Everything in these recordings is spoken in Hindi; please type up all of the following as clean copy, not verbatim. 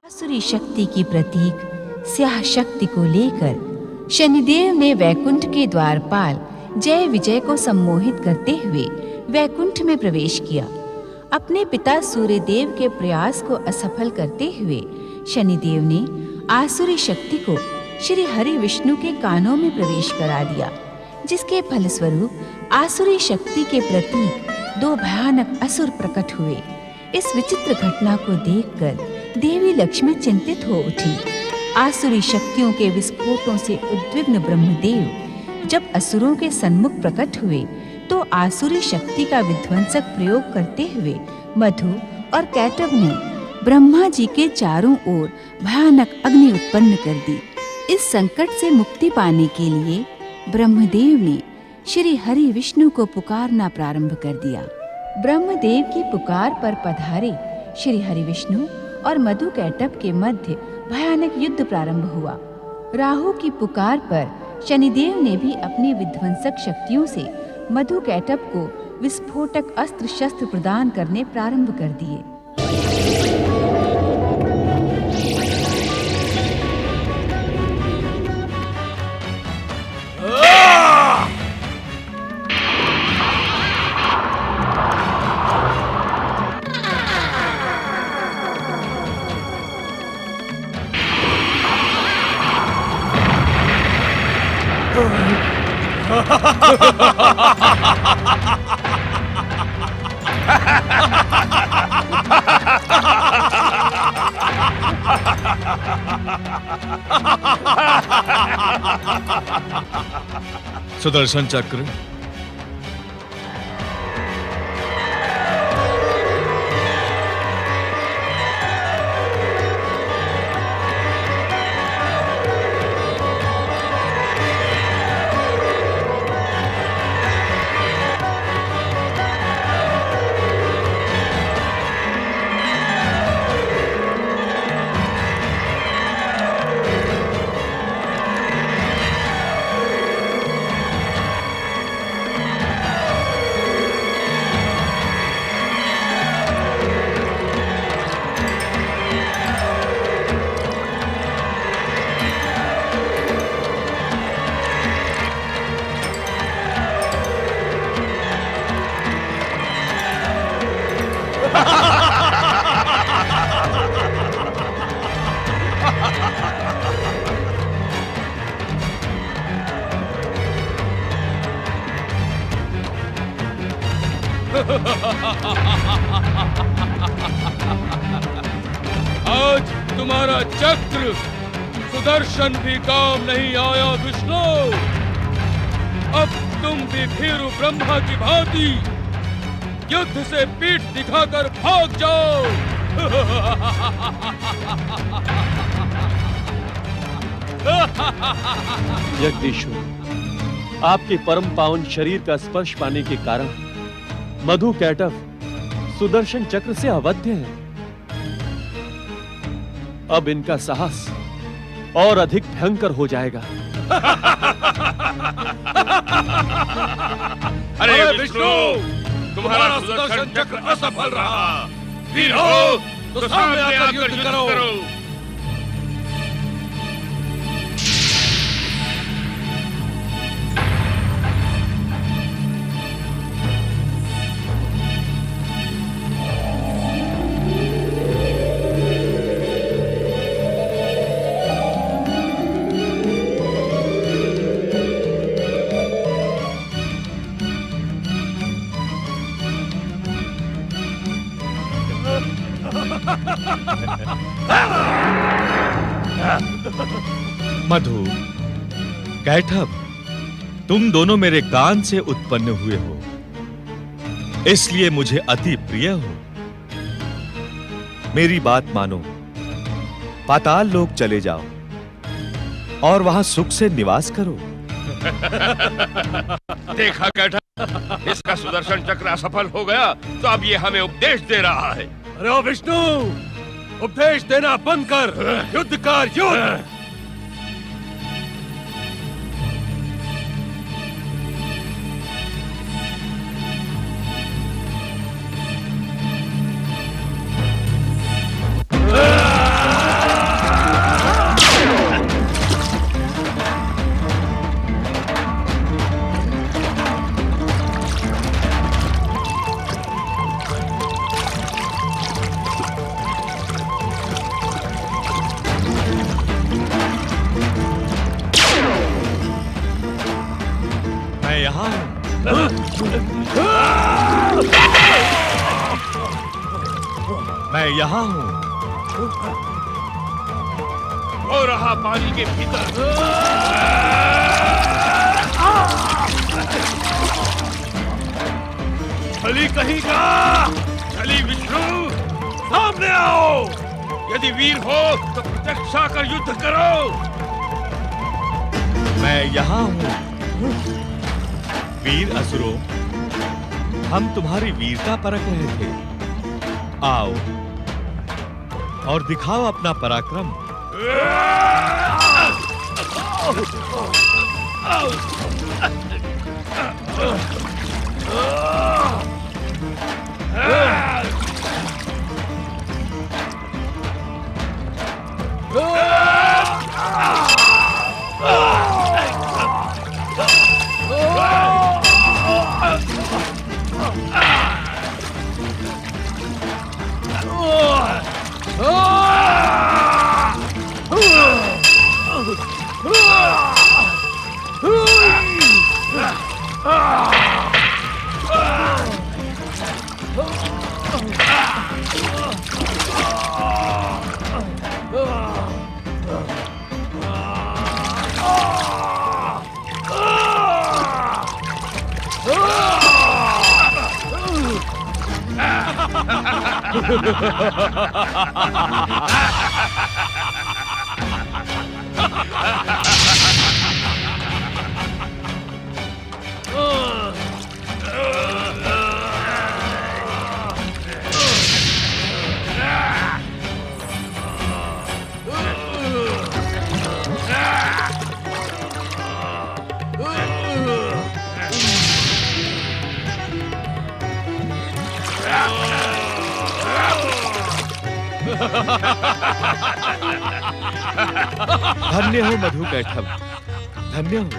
आसुरी शक्ति की प्रतीक स्याह शक्ति को लेकर शनिदेव ने वैकुंठ के द्वारपाल जय विजय को सम्मोहित करते हुए वैकुंठ में प्रवेश किया। अपने पिता सूर्यदेव के प्रयास को असफल करते हुए शनिदेव ने आसुरी शक्ति को श्री हरि विष्णु के कानों में प्रवेश करा दिया, जिसके फलस्वरूप आसुरी शक्ति के प्रतीक दो भयानक असुर प्रकट हुए। इस विचित्र घटना को देखकर देवी लक्ष्मी चिंतित हो उठी। आसुरी शक्तियों के विस्फोटों से उद्विग्न ब्रह्मदेव जब असुरों के सन्मुख प्रकट हुए तो आसुरी शक्ति का विध्वंसक प्रयोग करते हुए मधु और कैटभ ने ब्रह्मा जी के चारों ओर भयानक अग्नि उत्पन्न कर दी। इस संकट से मुक्ति पाने के लिए ब्रह्मदेव ने श्री हरि विष्णु को पुकारना प्रारंभ कर दिया। ब्रह्मदेव की पुकार पर पधारे श्री हरि विष्णु और मधु कैटभ के मध्य भयानक युद्ध प्रारंभ हुआ। राहु की पुकार पर शनिदेव ने भी अपनी विध्वंसक शक्तियों से मधु कैटभ को विस्फोटक अस्त्र शस्त्र प्रदान करने प्रारंभ कर दिए। सुदर्शन चक्र, आज तुम्हारा चक्र सुदर्शन भी काम नहीं आया विष्णु। अब तुम भी भीरु ब्रह्मा की भांति युद्ध से पीठ दिखाकर भाग जाओ। जगदीश्वर, आपके परम पावन शरीर का स्पर्श पाने के कारण मधु कैटभ सुदर्शन चक्र से अवध्य है। अब इनका साहस और अधिक भयंकर हो जाएगा। अरे विष्णु, तुम्हारा सुदर्शन चक्र असफल रहा। वीर हो तो सामने आकर युद्ध करो। मधु, कैटभ, तुम दोनों मेरे कान से उत्पन्न हुए हो, इसलिए मुझे अति प्रिय हो। मेरी बात मानो, पाताल लोक चले जाओ और वहां सुख से निवास करो। देखा कैटभ, इसका सुदर्शन चक्र असफल हो गया तो अब ये हमें उपदेश दे रहा है। अरे विष्णु, उपदेश देना बंद कर, युद्ध कर, युद्ध। मैं यहाँ हूँ। हो रहा पानी के भीतर। छली कहीं का, छली विष्णु, सामने आओ। यदि वीर हो तो प्रत्यक्ष आकर युद्ध करो। मैं यहाँ हूँ। वीर असुरों, हम तुम्हारी वीरता परख रहे थे। आओ और दिखाओ अपना पराक्रम। धन्य हो मधु कैटभ, धन्य हो।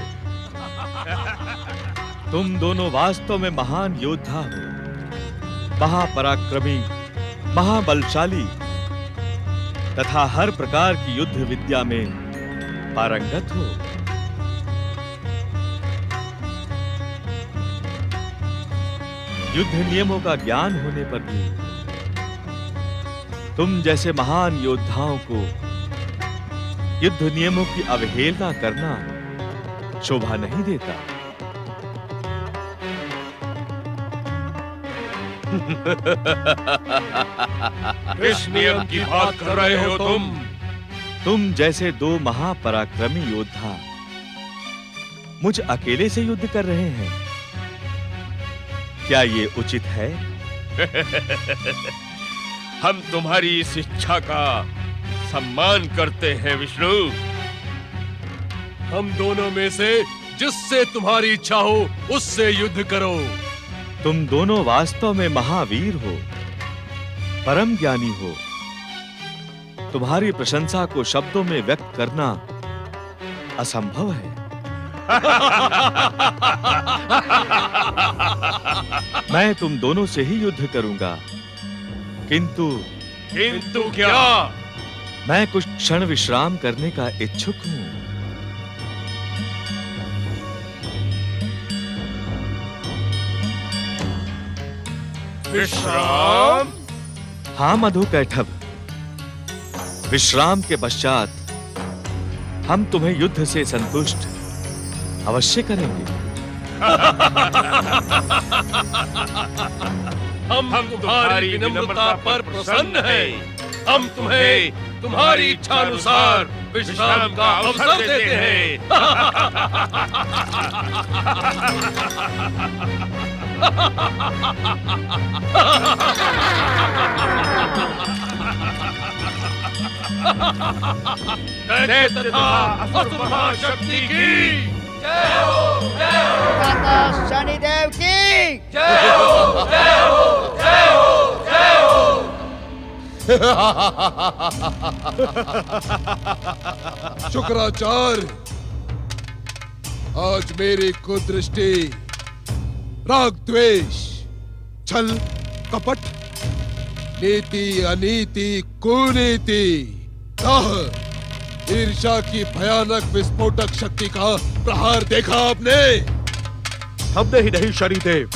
तुम दोनों वास्तव में महान योद्धा हो, महापराक्रमी, महाबलशाली तथा हर प्रकार की युद्ध विद्या में पारंगत हो। युद्ध नियमों का ज्ञान होने पर भी तुम जैसे महान योद्धाओं को युद्ध नियमों की अवहेलना करना शोभा नहीं देता। किस नियम की बात कर रहे हो तुम? तुम जैसे दो महापराक्रमी योद्धा मुझ अकेले से युद्ध कर रहे हैं, क्या ये उचित है? हम तुम्हारी इस इच्छा का सम्मान करते हैं विष्णु। हम दोनों में से जिससे तुम्हारी इच्छा हो उससे युद्ध करो। तुम दोनों वास्तव में महावीर हो, परम ज्ञानी हो। तुम्हारी प्रशंसा को शब्दों में व्यक्त करना असंभव है। मैं तुम दोनों से ही युद्ध करूंगा, किंतु क्या? मैं कुछ क्षण विश्राम करने का इच्छुक हूं। विश्राम? हाँ मधु कैटभ, विश्राम के पश्चात हम तुम्हें युद्ध से संतुष्ट अवश्य करेंगे। हम तुम्हारी विनम्रता पर प्रसन्न हैं। हम तुम्हें तुम्हारी इच्छा अनुसार विश्राम का अवसर देते हैं। दैत्य तथा असुर महाशक्ति की जय हो, जय हो। माता शनिदेव की जय हो, जय हो, जय हो, जय हो। शुक्राचार्य, आज मेरी कुदृष्टि राग द्वेष, छल कपट, नीति अनीति कुनीति, दाह, ईर्ष्या की भयानक विस्फोटक शक्ति का प्रहार देखा आपने? हमने ही नहीं शनिदेव,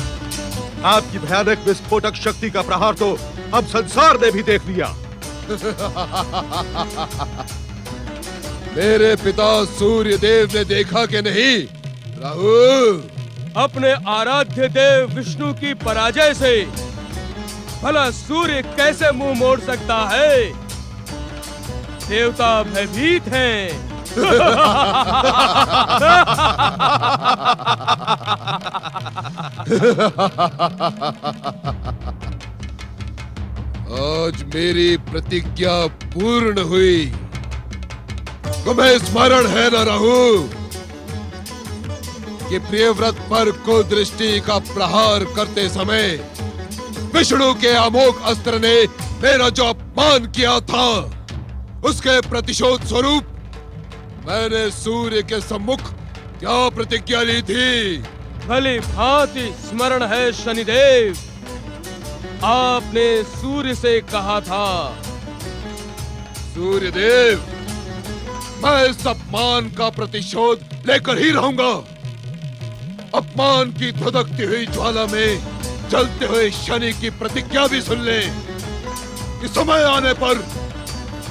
आपकी भयानक विस्फोटक शक्ति का प्रहार तो अब संसार ने भी देख लिया। मेरे पिता सूर्य देव ने देखा कि नहीं राहु? अपने आराध्य देव विष्णु की पराजय से भला सूर्य कैसे मुंह मोड़ सकता है? देवता भयभीत हैं। आज मेरी प्रतिज्ञा पूर्ण हुई। तुम्हें स्मरण है न राहु कि प्रियव्रत पर कुदृष्टि का प्रहार करते समय विष्णु के अमोघ अस्त्र ने मेरा जो अपमान किया था, उसके प्रतिशोध स्वरूप मैंने सूर्य के सम्मुख क्या प्रतिज्ञा ली थी? भली भांति स्मरण है शनिदेव। आपने सूर्य से कहा था, सूर्य देव, मैं इस अपमान का प्रतिशोध लेकर ही रहूंगा। अपमान की धधकती हुई ज्वाला में जलते हुए शनि की प्रतिज्ञा भी सुन ले कि समय आने पर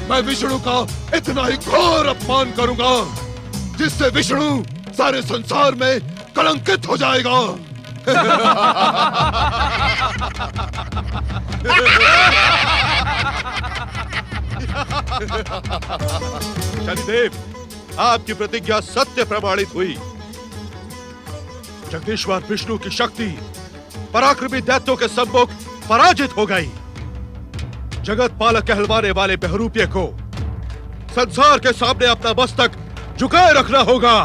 मैं विष्णु का इतना ही घोर अपमान करूंगा जिससे विष्णु सारे संसार में कलंकित हो जाएगा। शनिदेव, आपकी प्रतिज्ञा सत्य प्रमाणित हुई। जगदीश्वर विष्णु की शक्ति पराक्रमी दैत्यों के सम्मुख पराजित हो गई। जगत पालक कहलवाने वाले बहरूपिये को संसार के सामने अपना मस्तक झुकाए रखना होगा।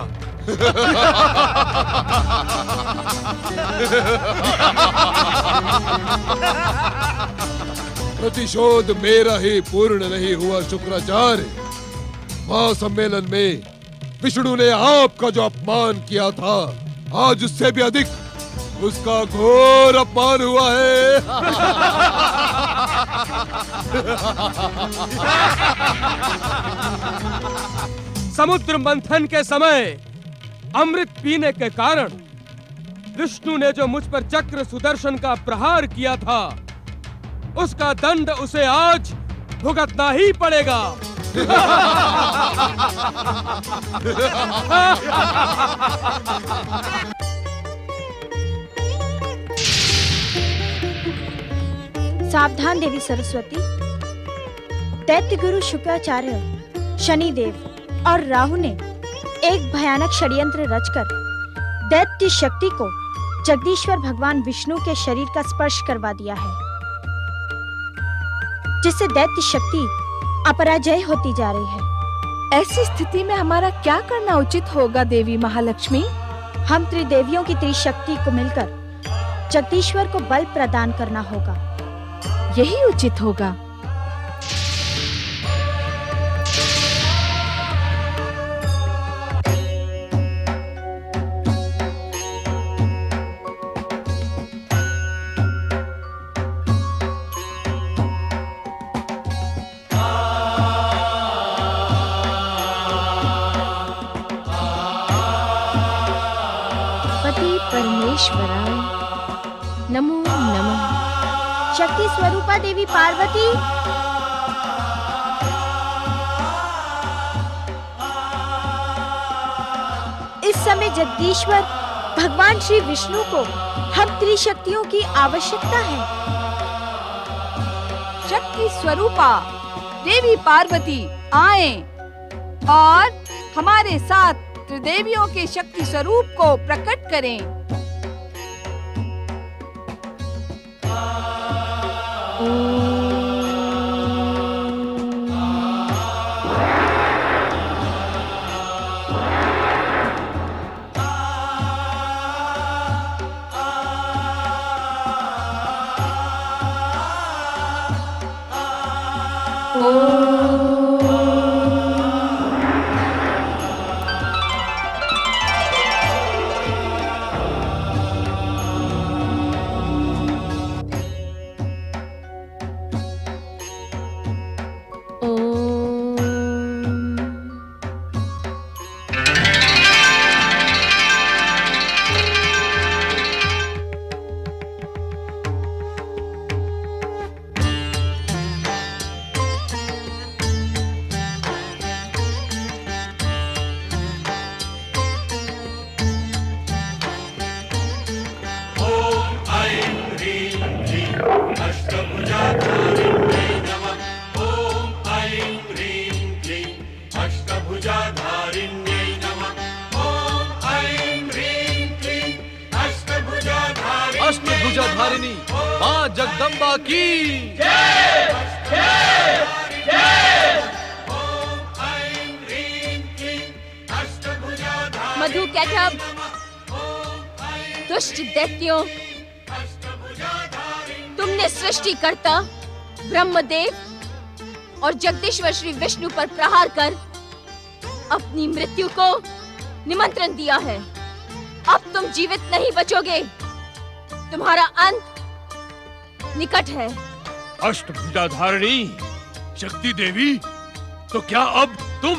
प्रतिशोध मेरा ही पूर्ण नहीं हुआ शुक्राचार्य। महासम्मेलन में विष्णु ने आपका जो अपमान किया था, आज उससे भी अधिक उसका घोर अपमान हुआ है। समुद्र मंथन के समय अमृत पीने के कारण विष्णु ने जो मुझ पर चक्र सुदर्शन का प्रहार किया था, उसका दंड उसे आज भुगतना ही पड़ेगा। सावधान देवी सरस्वती। दैत्य गुरु शुक्राचार्य, शनिदेव और राहु ने एक भयानक षड्यंत्र रचकर दैत्य शक्ति को जगदीश्वर भगवान विष्णु के शरीर का स्पर्श करवा दिया है, जिससे दैत्य शक्ति अपराजय होती जा रही है। ऐसी स्थिति में हमारा क्या करना उचित होगा देवी महालक्ष्मी? हम त्रिदेवियों की त्रिशक्ति को मिलकर जगदीश्वर को बल प्रदान करना होगा। यही उचित होगा। परमेश्वराय नमो नमः। शक्ति स्वरूपा देवी पार्वती, इस समय जगदीश्वर भगवान श्री विष्णु को हम त्रिशक्तियों की आवश्यकता है। शक्ति स्वरूपा देवी पार्वती आए और हमारे साथ त्रिदेवियों के शक्ति स्वरूप को प्रकट करें। अष्टभुजाधारिणी मां जगदम्बा की मधु कैटब, दुष्ट दैत्यों, तुमने सृष्टिकर्ता ब्रह्मदेव और जगदीश्वर श्री विष्णु पर प्रहार कर अपनी मृत्यु को निमंत्रण दिया है। अब तुम जीवित नहीं बचोगे, तुम्हारा अंत निकट है। अष्टभुजाधारिणी शक्ति देवी, तो क्या अब तुम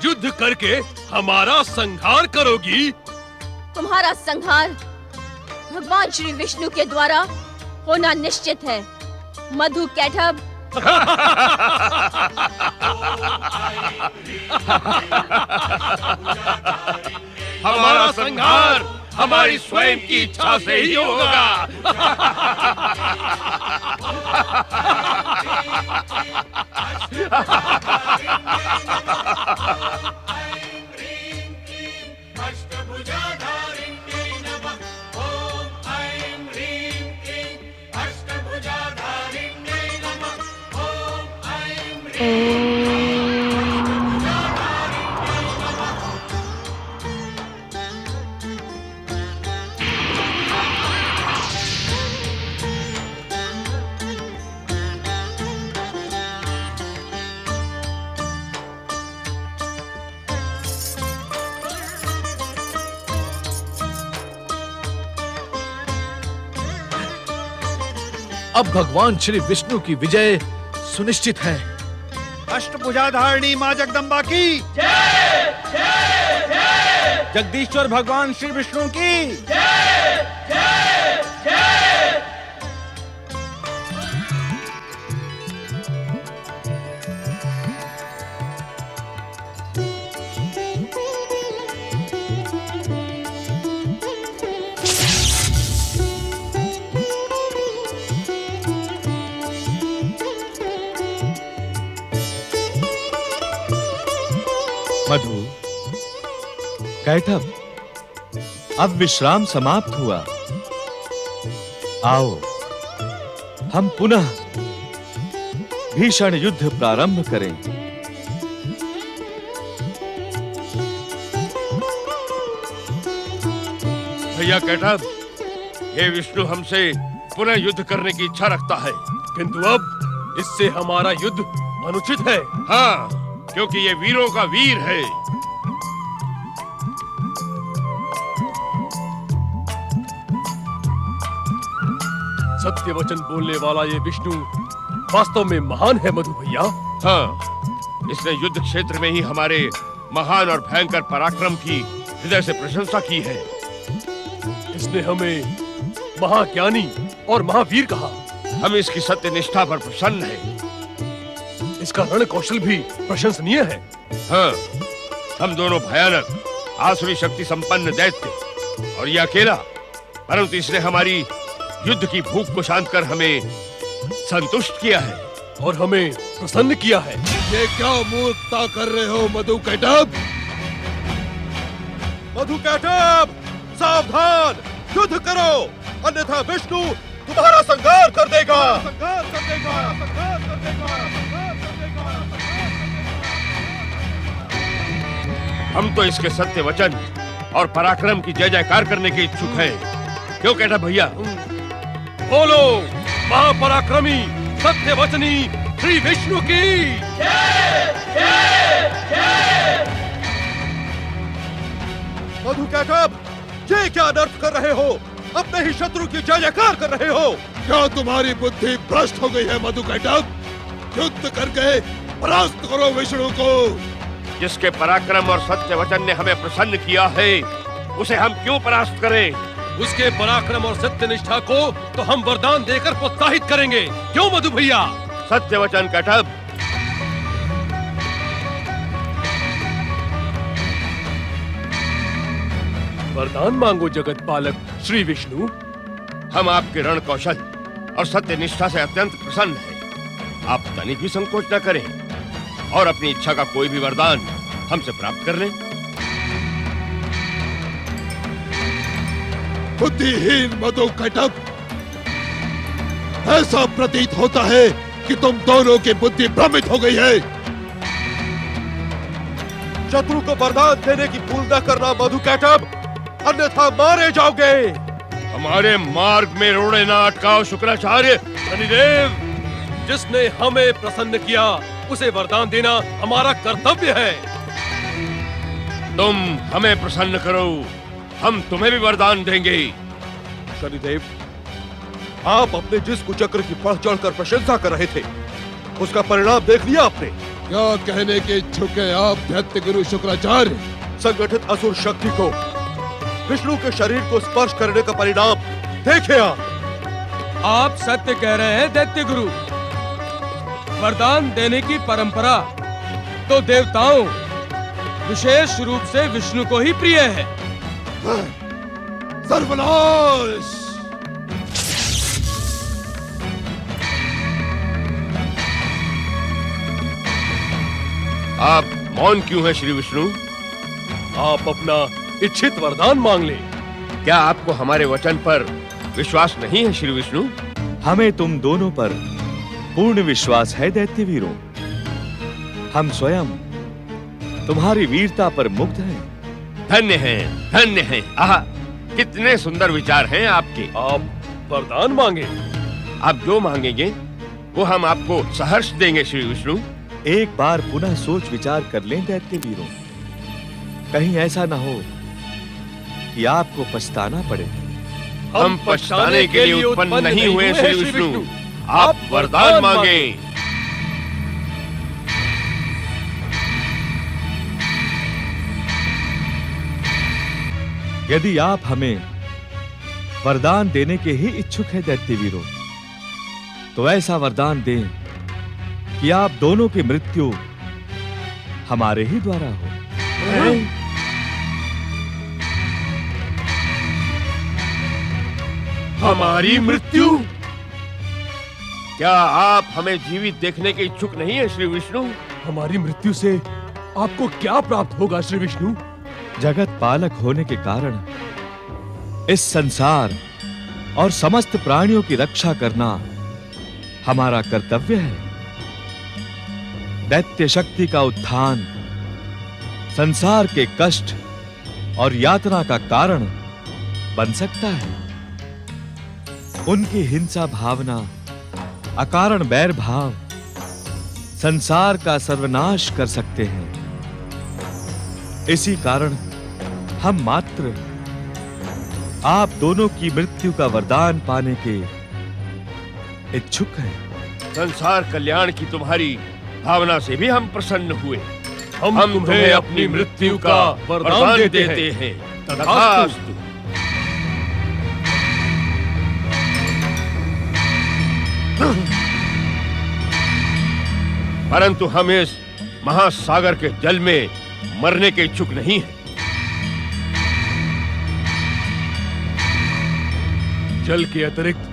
युद्ध करके हमारा संहार करोगी? तुम्हारा संहार भगवान श्री विष्णु के द्वारा होना निश्चित है, मधु कैटब। हमारा संहार हमारी स्वयं की इच्छा से ही होगा। अब भगवान श्री विष्णु की विजय सुनिश्चित है। अष्टभुजाधारिणी मां जगदम्बा की जय, जय, जय। जगदीश्वर भगवान श्री विष्णु की जय, जय, जय। मधु, कैटब, अब विश्राम समाप्त हुआ। आओ हम पुनः भीषण युद्ध प्रारंभ करें। भैया कैटब, ये विष्णु हमसे पुनः युद्ध करने की इच्छा रखता है, किंतु अब इससे हमारा युद्ध अनुचित है। हाँ, क्योंकि ये वीरों का वीर है। सत्य वचन बोलने वाला ये विष्णु वास्तव में महान है मधु भैया। हाँ, इसने युद्ध क्षेत्र में ही हमारे महान और भयंकर पराक्रम की हृदय से प्रशंसा की है। इसने हमें महाज्ञानी और महावीर कहा। हम इसकी सत्य निष्ठा पर प्रसन्न हैं। इसका रण कौशल भी प्रशंसनीय है। हाँ, हम दोनों भयानक आसुरी शक्ति संपन्न दैत्य और ये अकेला, परंतु इसने हमारी युद्ध की भूख को शांत कर हमें संतुष्ट किया है और हमें प्रसन्न किया है। ये क्या मूर्खता कर रहे हो मधु कैटब? मधु कैटब, सावधान, युद्ध करो, अन्यथा विष्णु तुम्हारा संहार कर देगा। हम तो इसके सत्य वचन और पराक्रम की जय जयकार करने के इच्छुक हैं। क्यों कैटब भैया? बोलो, महापराक्रमी सत्य वचनी श्री विष्णु की जय, जय, जय। मधु कैटब, ये क्या अनर्थ कर रहे हो? अपने ही शत्रु की जय जयकार कर रहे हो। क्या तुम्हारी बुद्धि भ्रष्ट हो गई है मधु कैटब? युद्ध करके परास्त करो विष्णु को। जिसके पराक्रम और सत्य वचन ने हमें प्रसन्न किया है, उसे हम क्यों परास्त करें? उसके पराक्रम और सत्य निष्ठा को तो हम वरदान देकर प्रोत्साहित करेंगे। क्यों मधु भैया? सत्य वचन कैटब। वरदान मांगो जगत पालक श्री विष्णु। हम आपके रण कौशल और सत्य निष्ठा से अत्यंत प्रसन्न है। आप तनिक भी संकोच न करें और अपनी इच्छा का कोई भी वरदान हमसे प्राप्त कर लें। बुद्धिहीन मधुकैटभ, ऐसा प्रतीत होता है कि तुम दोनों की बुद्धि भ्रमित हो गई है। शत्रु को वरदान देने की भूल न करना मधुकैटभ, अन्यथा मारे जाओगे। हमारे मार्ग में रोड़े ना अटकाओ शुक्राचार्य। शनिदेव, जिसने हमें प्रसन्न किया उसे वरदान देना हमारा कर्तव्य है। तुम हमें प्रसन्न करो, हम तुम्हें भी वरदान देंगे। शनिदेव, आप अपने जिस कुचक्र की बढ़ चढ़कर प्रशंसा कर रहे थे, उसका परिणाम देख लिया आपने। क्या कहने के इच्छुक हैं आप दैत्य गुरु शुक्राचार्य? संगठित असुर शक्ति को विष्णु के शरीर को स्पर्श करने का परिणाम देखे आप सत्य कह रहे हैं दैत्य गुरु। वरदान देने की परंपरा तो देवताओं, विशेष रूप से विष्णु को ही प्रिय है। सर्वनाश! आप मौन क्यों हैं श्री विष्णु? आप अपना इच्छित वरदान मांग लें। क्या आपको हमारे वचन पर विश्वास नहीं है श्री विष्णु? हमें तुम दोनों पर पूर्ण विश्वास है दैत्य वीरों। हम स्वयं तुम्हारी वीरता पर मुग्ध हैं। धन्य हैं, धन्य हैं। आहा, कितने सुंदर विचार हैं आपके। आप वरदान मांगे। आप जो मांगेंगे वो हम आपको सहर्ष देंगे श्री विष्णु। एक बार पुनः सोच विचार कर लें दैत्य वीरों, कहीं ऐसा न हो कि आपको पछताना पड़े। हम पछताने के लिए उत्पन्न नहीं हुए श्री विष्णु, आप वरदान मांगे। यदि आप हमें वरदान देने के ही इच्छुक हैं दैत्य वीरों, तो ऐसा वरदान दें कि आप दोनों की मृत्यु हमारे ही द्वारा हो। हमारी मृत्यु? क्या आप हमें जीवित देखने के इच्छुक नहीं है श्री विष्णु? हमारी मृत्यु से आपको क्या प्राप्त होगा श्री विष्णु? जगत पालक होने के कारण इस संसार और समस्त प्राणियों की रक्षा करना हमारा कर्तव्य है। दैत्य शक्ति का उत्थान संसार के कष्ट और यातना का कारण बन सकता है। उनकी हिंसा भावना, अकारण बैर भाव संसार का सर्वनाश कर सकते हैं। इसी कारण हम मात्र आप दोनों की मृत्यु का वरदान पाने के इच्छुक हैं। संसार कल्याण की तुम्हारी भावना से भी हम प्रसन्न हुए। हम तुम्हें अपनी मृत्यु का वरदान देते हैं। तथास्तु। परंतु हम इस महासागर के जल में मरने के इच्छुक नहीं हैं। जल के अतिरिक्त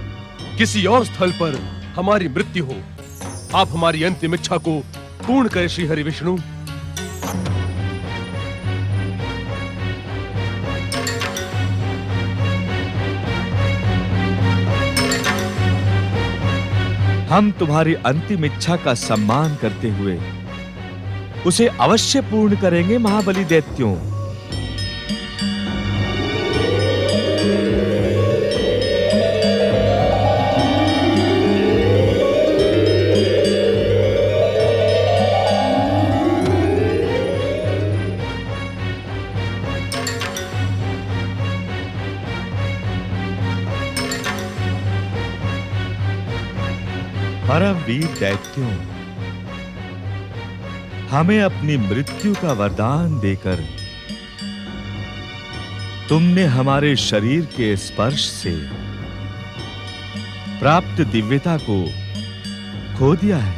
किसी और स्थल पर हमारी मृत्यु हो, आप हमारी अंतिम इच्छा को पूर्ण करें श्री हरि विष्णु। हम तुम्हारी अंतिम इच्छा का सम्मान करते हुए उसे अवश्य पूर्ण करेंगे महाबली दैत्यों। परम वीर दैत्यों, हमें अपनी मृत्यु का वरदान देकर तुमने हमारे शरीर के स्पर्श से प्राप्त दिव्यता को खो दिया है।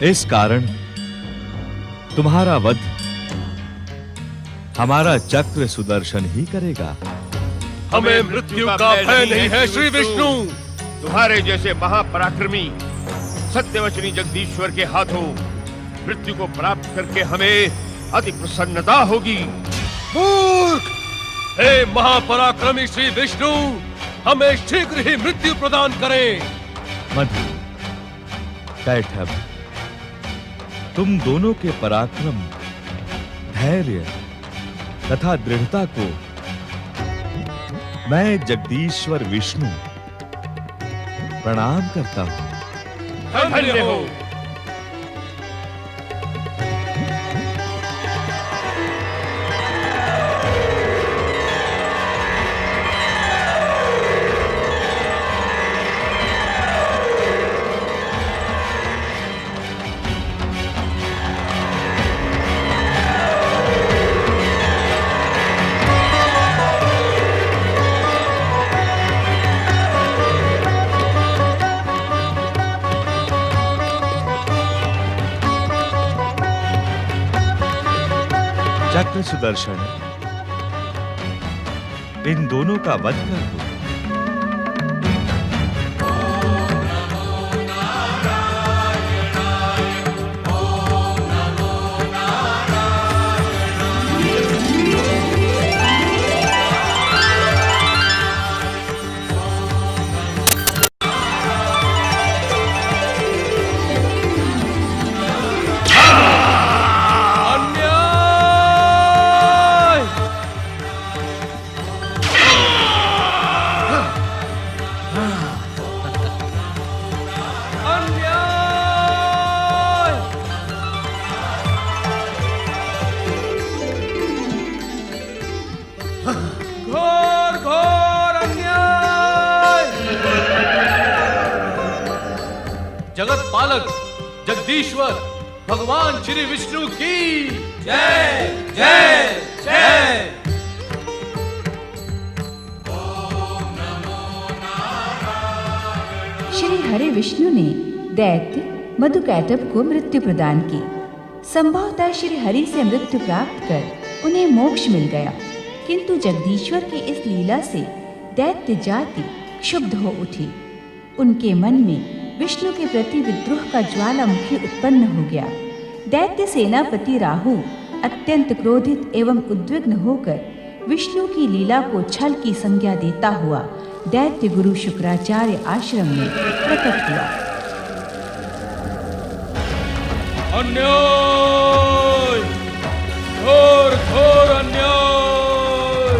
इस कारण तुम्हारा वध हमारा चक्र सुदर्शन ही करेगा। हमें मृत्यु का भय नहीं है श्री विष्णु। तुम्हारे जैसे महापराक्रमी सत्यवचनी जगदीश्वर के हाथों मृत्यु को प्राप्त करके हमें अति प्रसन्नता होगी। मूर्ख! हे महापराक्रमी श्री विष्णु, हमें शीघ्र ही मृत्यु प्रदान करें। मधु, कैटभ, तुम दोनों के पराक्रम, धैर्य तथा दृढ़ता को मैं जगदीश्वर विष्णु प्रणाम करता हूं। धन्य हो। चक्र सुदर्शन, इन दोनों का वध कर दो। घोर घोर अन्याय। जगत पालक जगदीश्वर भगवान श्री विष्णु की जय जय जय। श्री हरि विष्णु ने दैत्य मधुकैटभ को मृत्यु प्रदान की। संभवतः श्री हरि से मृत्यु प्राप्त कर उन्हें मोक्ष मिल गया, किंतु जगदीश्वर की इस लीला से दैत्य जाति क्षुब्ध हो उठी। उनके मन में विष्णु के प्रति विद्रोह का ज्वालामुखी उत्पन्न हो गया। दैत्य सेनापति राहु अत्यंत क्रोधित एवं उद्विग्न होकर विष्णु की लीला को छल की संज्ञा देता हुआ दैत्य गुरु शुक्राचार्य आश्रम में प्रकट हुआ। अन्याय, घोर घोर अन्याय।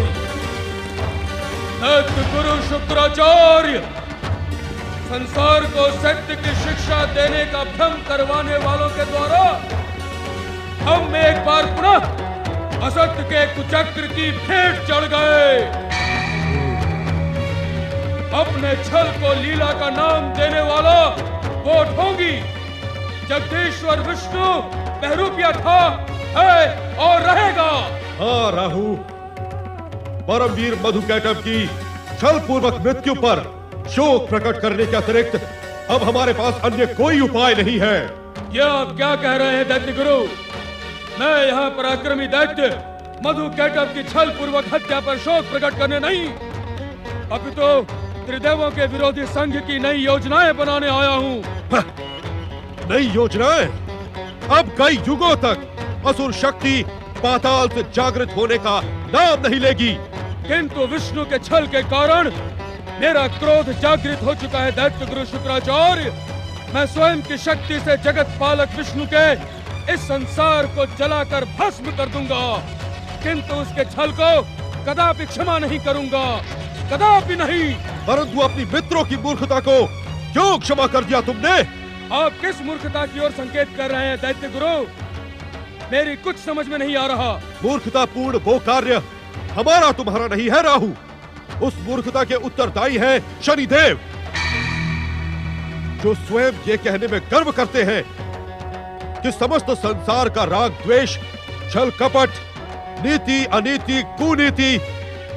दैत्य गुरु शुक्राचार्य संसार को सत्य की शिक्षा देने का भ्रम करवाने वालों के द्वारा हम एक बार पुनः असत्य के कुचक्र की भेंट चढ़ गए। अपने छल को लीला का नाम देने वाला वो ढोंगी जगदीश्वर विष्णु बहरूपिया था, है और रहेगा। हाँ राहु, परमवीर मधुकैटभ की छल पूर्वक मृत्यु पर शोक प्रकट करने के अतिरिक्त अब हमारे पास अन्य कोई उपाय नहीं है। ये आप क्या कह रहे हैं दैत्य गुरु? मैं यहाँ पराक्रमी दैत्य मधुकैटभ की छल पूर्वक हत्या पर शोक प्रकट करने नहीं, अपितु त्रिदेवों के विरोधी संघ की नई योजनाएं बनाने आया हूँ। नई योजनाएं? अब कई युगों तक असुर शक्ति पाताल से जागृत होने का नाम नहीं लेगी। किंतु विष्णु के छल के कारण मेरा क्रोध जागृत हो चुका है दैत्य गुरु शुक्राचार्य। मैं स्वयं की शक्ति से जगत पालक विष्णु के इस संसार को जलाकर भस्म कर दूंगा, किंतु उसके छल को कदापि क्षमा नहीं करूंगा, कदापि नहीं। परंतु अपनी मित्रों की मूर्खता को क्यों क्षमा कर दिया तुमने? आप किस मूर्खता की ओर संकेत कर रहे हैं दैत्य गुरु? मेरी कुछ समझ में नहीं आ रहा। मूर्खतापूर्ण वो कार्य हमारा तुम्हारा नहीं है राहु, उस मूर्खता के उत्तरदायी है शनिदेव, जो स्वयं ये कहने में गर्व करते हैं कि समस्त संसार का राग द्वेष, छल कपट, नीति अनीति, कुनीति,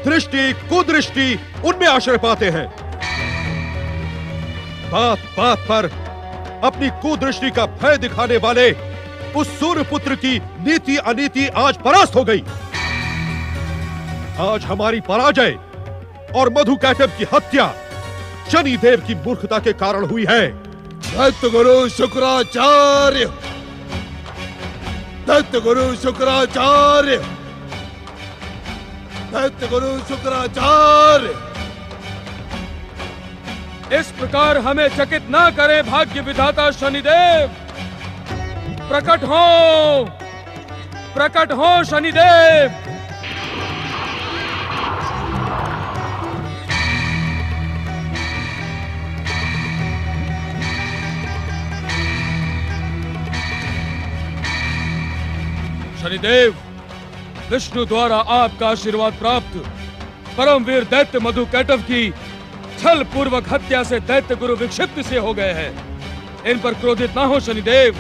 दृष्टि कुदृष्टि उनमें आश्रय पाते हैं। बात बात पर अपनी कुदृष्टि का भय दिखाने वाले उस सूर्यपुत्र की नीति अनीति आज परास्त हो गई। आज हमारी पराजय और मधु कैटब की हत्या शनि देव की मूर्खता के कारण हुई है। दैत्य गुरु शुक्राचार्य, दैत्य गुरु शुक्राचार्य, दैत्य गुरु शुक्राचार्य। इस प्रकार हमें चकित ना करे भाग्य विधाता शनिदेव। प्रकट हो, प्रकट हो शनिदेव। शनिदेव, विष्णु द्वारा आपका आशीर्वाद प्राप्त परमवीर दैत्य मधु कैटव की छल पूर्वक हत्या से दैत्य गुरु विक्षिप्त से हो गए हैं। इन पर क्रोधित ना हो शनिदेव।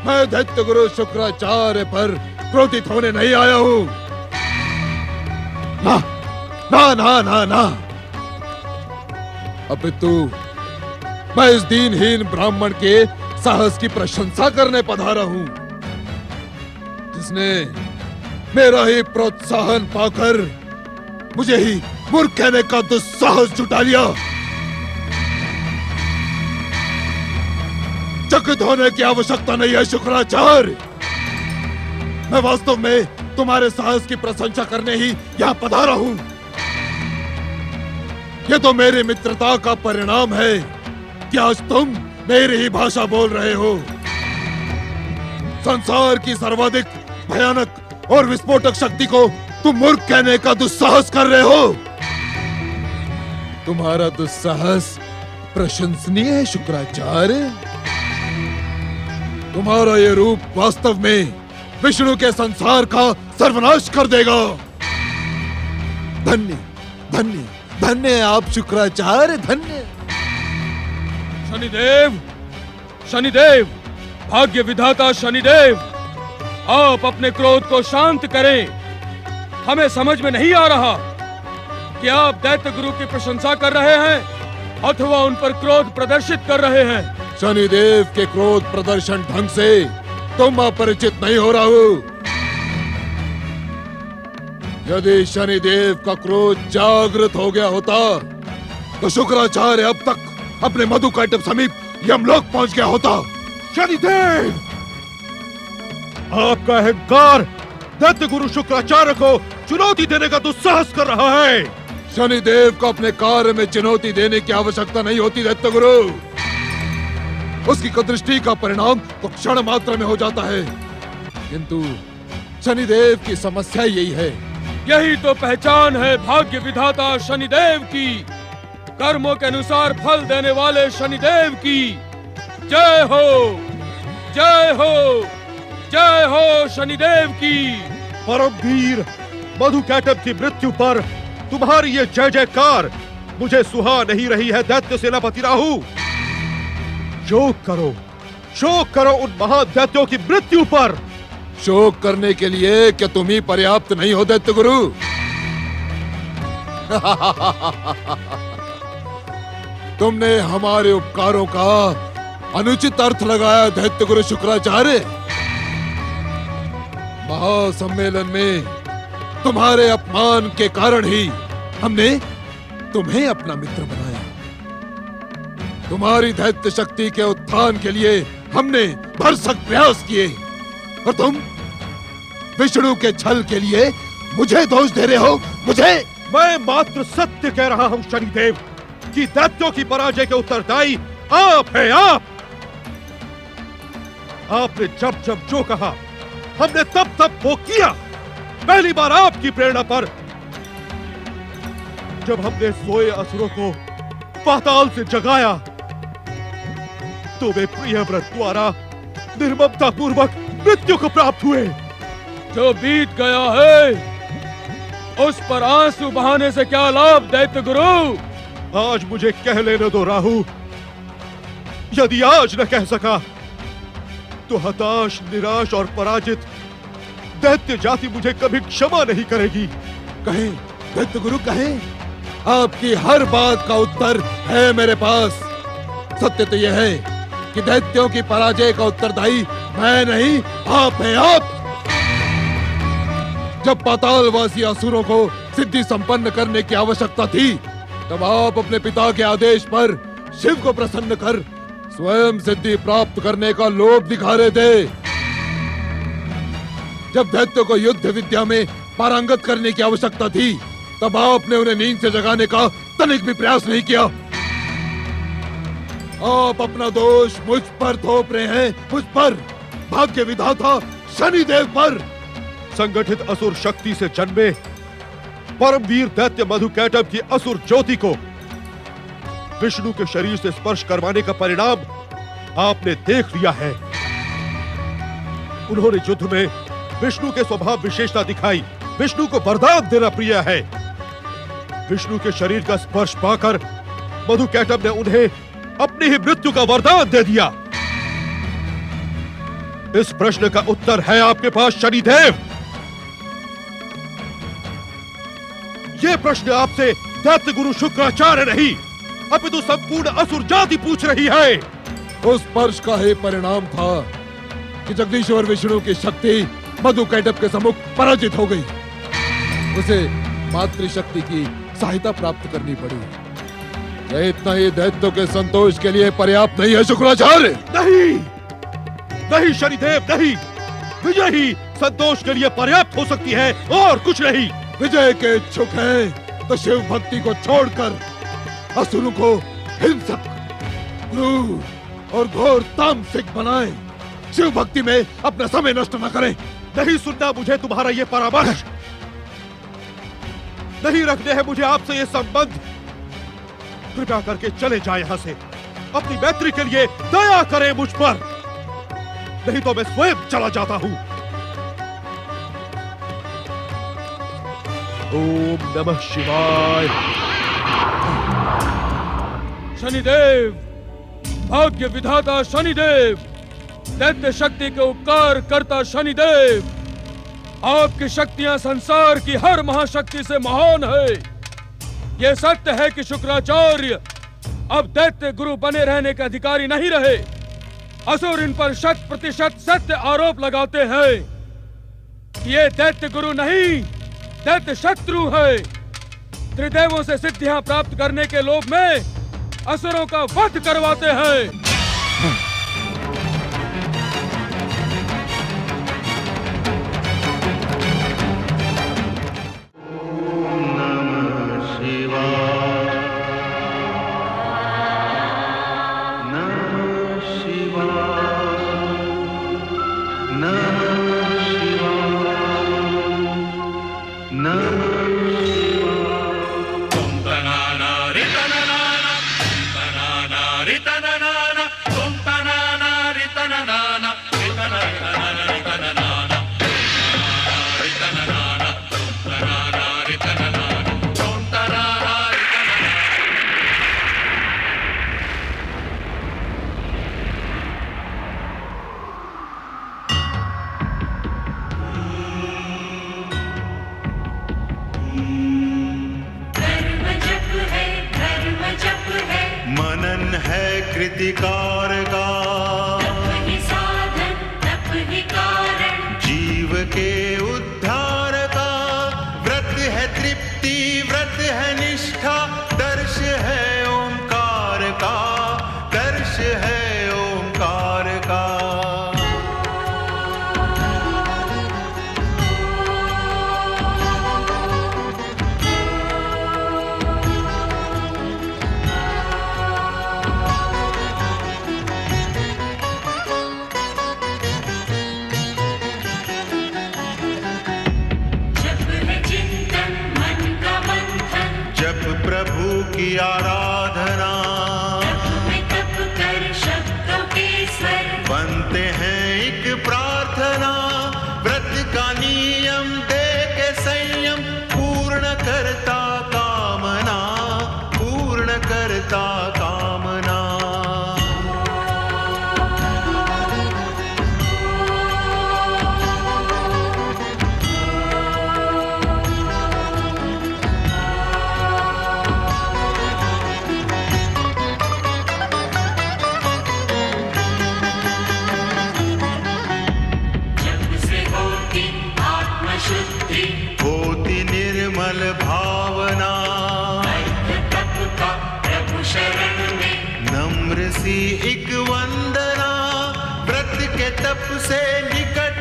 मैं दैत्य गुरु शुक्राचार्य पर क्रोधित होने नहीं आया हूँ। ना ना ना ना ना, अपितु मैं इस दीनहीन ब्राह्मण के साहस की प्रशंसा करने पधारा हूँ, जिसने मेरा ही प्रोत्साहन पाकर मुझे ही मूर्ख कहने का दुस्साहस जुटा लिया। चकित होने की आवश्यकता नहीं है शुक्राचार्य। मैं वास्तव में तुम्हारे साहस की प्रशंसा करने ही यहाँ पधारा हूँ। ये तो मेरी मित्रता का परिणाम है कि आज तुम मेरी ही भाषा बोल रहे हो। संसार की सर्वाधिक भयानक और विस्फोटक शक्ति को तुम मूर्ख कहने का दुस्साहस कर रहे हो। तुम्हारा दुस्साहस प्रशंसनीय है शुक्राचार्य। तुम्हारा ये रूप वास्तव में विष्णु के संसार का सर्वनाश कर देगा। धन्य धन्य धन्य आप शुक्राचार्य, धन्य। शनिदेव, शनिदेव, भाग्य विधाता शनिदेव, आप अपने क्रोध को शांत करें। हमें समझ में नहीं आ रहा कि आप दैत्य गुरु की प्रशंसा कर रहे हैं अथवा उन पर क्रोध प्रदर्शित कर रहे हैं। शनिदेव के क्रोध प्रदर्शन ढंग से तुम अपरिचित नहीं हो रहा हो। यदि शनिदेव का क्रोध जागृत हो गया होता तो शुक्राचार्य अब तक अपने मधु कैटब समीप यमलोक पहुंच गया होता। शनिदेव, आपका अहंकार दैत्य गुरु शुक्राचार्य को चुनौती देने का दुस्साहस कर रहा है। शनिदेव को अपने कार्य में चुनौती देने की आवश्यकता नहीं होती दैत्य गुरु। उसकी कुदृष्टि का परिणाम तो क्षण मात्र में हो जाता है, किंतु शनिदेव की समस्या यही है। यही तो पहचान है भाग्य विधाता शनिदेव की, कर्मों के अनुसार फल देने वाले शनिदेव की। जय हो, जय हो, जय हो शनिदेव की। परमवीर मधु कैटब की मृत्यु पर तुम्हारी ये जय जयकार मुझे सुहा नहीं रही है दैत्य सेनापति राहु। शोक करो उन महादैत्यों की मृत्यु पर। शोक करने के लिए क्या तुम ही पर्याप्त नहीं हो दैत्य गुरु? तुमने हमारे उपकारों का अनुचित अर्थ लगाया दैत्य गुरु शुक्राचार्य। महासम्मेलन में तुम्हारे अपमान के कारण ही हमने तुम्हें अपना मित्र बनाया। तुम्हारी दैत्य शक्ति के उत्थान के लिए हमने भरसक प्रयास किए और तुम विष्णु के छल के लिए मुझे दोष दे रहे हो। मुझे? मैं मात्र सत्य कह रहा हूं शनिदेव कि दैत्यों की पराजय के उत्तरदायी आप हैं। आपने जब जब जो कहा हमने तब तब वो किया। पहली बार आपकी प्रेरणा पर जब हमने सोए असुरों को पाताल से जगाया तो वे प्रियव्रत द्वारा निर्ममता पूर्वक मृत्यु को प्राप्त हुए। जो बीत गया है उस पर आंसू बहाने से क्या लाभ दैत्य गुरु? आज मुझे कह लेने दो राहु। यदि आज न कह सका तो हताश, निराश और पराजित दैत्य जाति मुझे कभी क्षमा नहीं करेगी। कहें दैत्य गुरु, कहें। आपकी हर बात का उत्तर है मेरे पास। सत्य तो यह है कि दैत्यों की पराजय का उत्तरदायी मैं नहीं, आप हैं। आप जब पातालवासी असुरों को सिद्धि संपन्न करने की आवश्यकता थी, तब आप अपने पिता के आदेश पर शिव को प्रसन्न कर स्वयं सिद्धि प्राप्त करने का लोभ दिखा रहे थे। जब दैत्य को युद्ध विद्या में पारंगत करने की आवश्यकता थी, तब आपने उन्हें नींद से जगाने का तनिक भी प्रयास नहीं किया। आप अपना दोष मुझ पर थोप रहे हैं, मुझ पर, भाग्य विधाता शनिदेव पर। संगठित असुर शक्ति से जन्मे परमवीर दैत्य मधुकैटभ की असुर ज्योति को विष्णु के शरीर से स्पर्श करवाने का परिणाम आपने देख लिया है। उन्होंने युद्ध में विष्णु के स्वभाव विशेषता दिखाई। विष्णु को वरदान देना प्रिय है। विष्णु के शरीर का स्पर्श पाकर मधुकैटभ ने उन्हें अपनी ही मृत्यु का वरदान दे दिया। इस प्रश्न का उत्तर है आपके पास शनिदेव। यह प्रश्न आपसे दैत्य गुरु शुक्राचार्य नहीं, अपितु संपूर्ण असुर जाति पूछ रही है। उस स्पर्श का ही परिणाम था कि जगदीश्वर विष्णु की शक्ति मधुकैटभ के सम्मुख पराजित हो गई। उसे मातृशक्ति की सहायता प्राप्त करनी पड़ी। यह इतना ही दैत्यों के संतोष के लिए पर्याप्त नहीं है शुक्राचार्य। नहीं, नहीं शनिदेव, नहीं। विजय ही संतोष के लिए पर्याप्त हो सकती है और कुछ नहीं। विजय के इच्छुक हैं तो शिव भक्ति को छोड़कर असुरों को हिंसक, क्रूर और घोर तामसिक बनाएं। शिव भक्ति में अपना समय नष्ट न करें। नहीं सुनना मुझे तुम्हारा ये परामर्श। नहीं रखने हैं मुझे आपसे ये संबंध। कृपया करके चले जाए यहाँ से। अपनी मैत्री के लिए दया करें मुझ पर, नहीं तो मैं स्वयं चला जाता हूँ। ओम नमः शिवाय। शनिदेव, भाग्य विधाता शनिदेव, दैत्य शक्ति के उपकार करता शनिदेव, आपकी शक्तियां संसार की हर महाशक्ति से महान है। यह सत्य है कि शुक्राचार्य अब दैत्य गुरु बने रहने के अधिकारी नहीं रहे। असुर इन पर 100% सत्य आरोप लगाते हैं कि ये दैत्य गुरु नहीं, दैत्य शत्रु है। त्रिदेवों से सिद्धियां प्राप्त करने के लोभ में असुरों का वध करवाते हैं। मनन है कृतिकार का, तप ही साधन तप ही कारण, जीव के उद्धार का। व्रत है तृप्ति, व्रत है निष्ठा, दर्श है ओंकार का, दर्श है ओंकार का। प्रभु की आराधना, तप कर शब्दों के स्वर, बनते हैं एक प्रार्थना। व्रत का नियम दे के संयम, पूर्ण करता कामना, पूर्ण करता कामना। होती निर्मल भाव नम्र सी एक वंदना, व्रत के तप से निकट